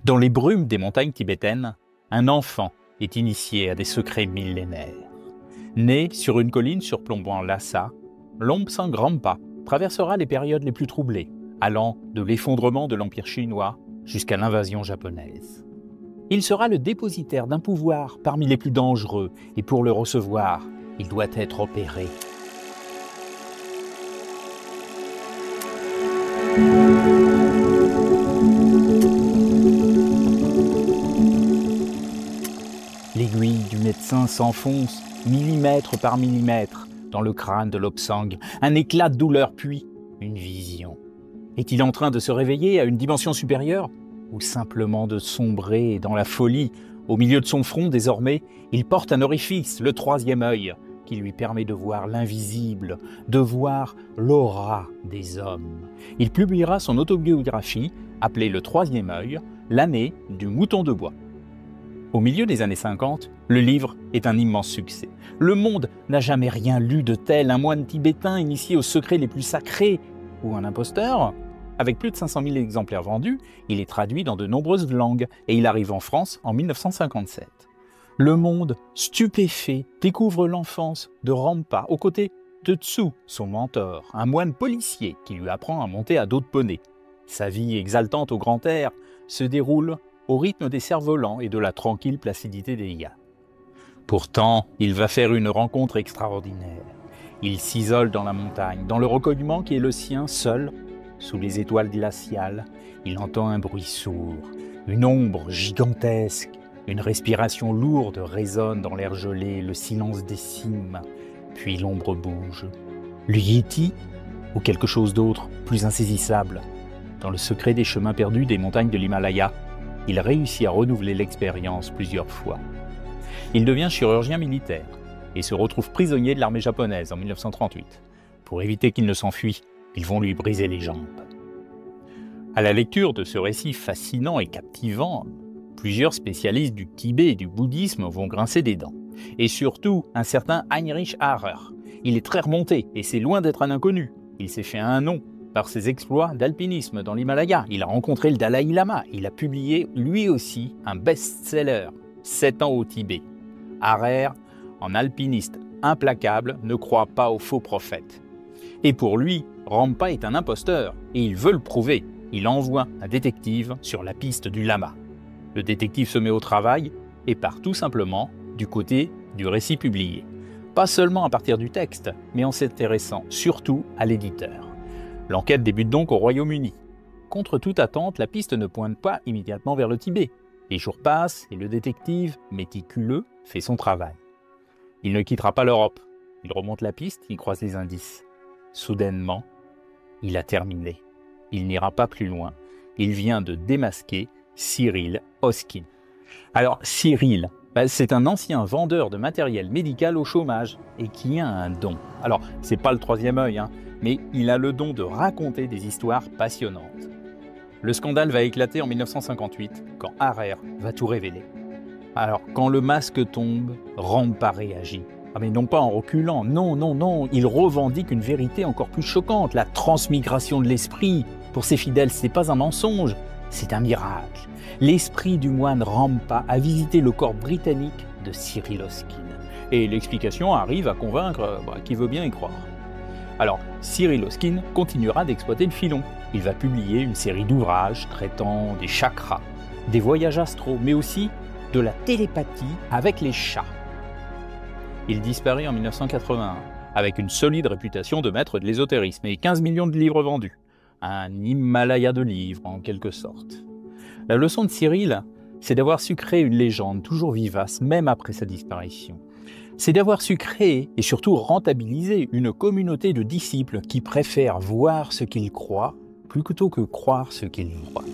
Dans les brumes des montagnes tibétaines, un enfant est initié à des secrets millénaires. Né sur une colline surplombant Lhasa, Lobsang Rampa traversera les périodes les plus troublées, allant de l'effondrement de l'Empire chinois jusqu'à l'invasion japonaise. Il sera le dépositaire d'un pouvoir parmi les plus dangereux, et pour le recevoir, il doit être opéré. L'aiguille du médecin s'enfonce millimètre par millimètre dans le crâne de Lobsang. Un éclat de douleur, puis une vision. Est-il en train de se réveiller à une dimension supérieure ou simplement de sombrer dans la folie? Au milieu de son front, désormais, il porte un orifice, le troisième œil, qui lui permet de voir l'invisible, de voir l'aura des hommes. Il publiera son autobiographie, appelée Le Troisième œil, l'année du mouton de bois. Au milieu des années 50, le livre est un immense succès. Le monde n'a jamais rien lu de tel, un moine tibétain initié aux secrets les plus sacrés, ou un imposteur. Avec plus de 500 000 exemplaires vendus, il est traduit dans de nombreuses langues et il arrive en France en 1957. Le monde, stupéfait, découvre l'enfance de Rampa aux côtés de Tsu, son mentor, un moine policier qui lui apprend à monter à dos de poney. Sa vie exaltante au grand air se déroule au rythme des cerfs-volants et de la tranquille placidité des yachts. Pourtant, il va faire une rencontre extraordinaire. Il s'isole dans la montagne, dans le recueillement qui est le sien, seul, sous les étoiles glaciales. Il entend un bruit sourd, une ombre gigantesque, une respiration lourde résonne dans l'air gelé, le silence des cimes, puis l'ombre bouge. Le Yéti ou quelque chose d'autre, plus insaisissable. Dans le secret des chemins perdus des montagnes de l'Himalaya, il réussit à renouveler l'expérience plusieurs fois. Il devient chirurgien militaire et se retrouve prisonnier de l'armée japonaise en 1938. Pour éviter qu'il ne s'enfuit, ils vont lui briser les jambes. À la lecture de ce récit fascinant et captivant, plusieurs spécialistes du Tibet et du bouddhisme vont grincer des dents. Et surtout, un certain Heinrich Harrer. Il est très remonté et c'est loin d'être un inconnu. Il s'est fait un nom par ses exploits d'alpinisme dans l'Himalaya. Il a rencontré le Dalai Lama. Il a publié lui aussi un best-seller, 7 ans au Tibet. Harrer, en alpiniste implacable, ne croit pas aux faux prophètes. Et pour lui, Rampa est un imposteur et il veut le prouver. Il envoie un détective sur la piste du lama. Le détective se met au travail et part tout simplement du côté du récit publié. Pas seulement à partir du texte, mais en s'intéressant surtout à l'éditeur. L'enquête débute donc au Royaume-Uni. Contre toute attente, la piste ne pointe pas immédiatement vers le Tibet. Les jours passent et le détective, méticuleux, fait son travail. Il ne quittera pas l'Europe. Il remonte la piste, il croise les indices. Soudainement, il a terminé. Il n'ira pas plus loin. Il vient de démasquer Cyril Hoskin. Alors Cyril, c'est un ancien vendeur de matériel médical au chômage et qui a un don. Alors, c'est pas le troisième œil, mais il a le don de raconter des histoires passionnantes. Le scandale va éclater en 1958 quand Harrer va tout révéler. Alors, quand le masque tombe, Rampa réagit. Mais non pas en reculant, non, il revendique une vérité encore plus choquante, la transmigration de l'esprit. Pour ses fidèles, ce n'est pas un mensonge, c'est un miracle. L'esprit du moine Rampa a visité le corps britannique de Cyril Hoskin. Et l'explication arrive à convaincre qui veut bien y croire. Alors, Cyril Hoskin continuera d'exploiter le filon. Il va publier une série d'ouvrages traitant des chakras, des voyages astraux, mais aussi de la télépathie avec les chats. Il disparaît en 1981, avec une solide réputation de maître de l'ésotérisme et 15 millions de livres vendus. Un Himalaya de livres, en quelque sorte. La leçon de Cyril, c'est d'avoir su créer une légende toujours vivace, même après sa disparition. C'est d'avoir su créer et surtout rentabiliser une communauté de disciples qui préfèrent voir ce qu'ils croient plutôt que croire ce qu'ils voient.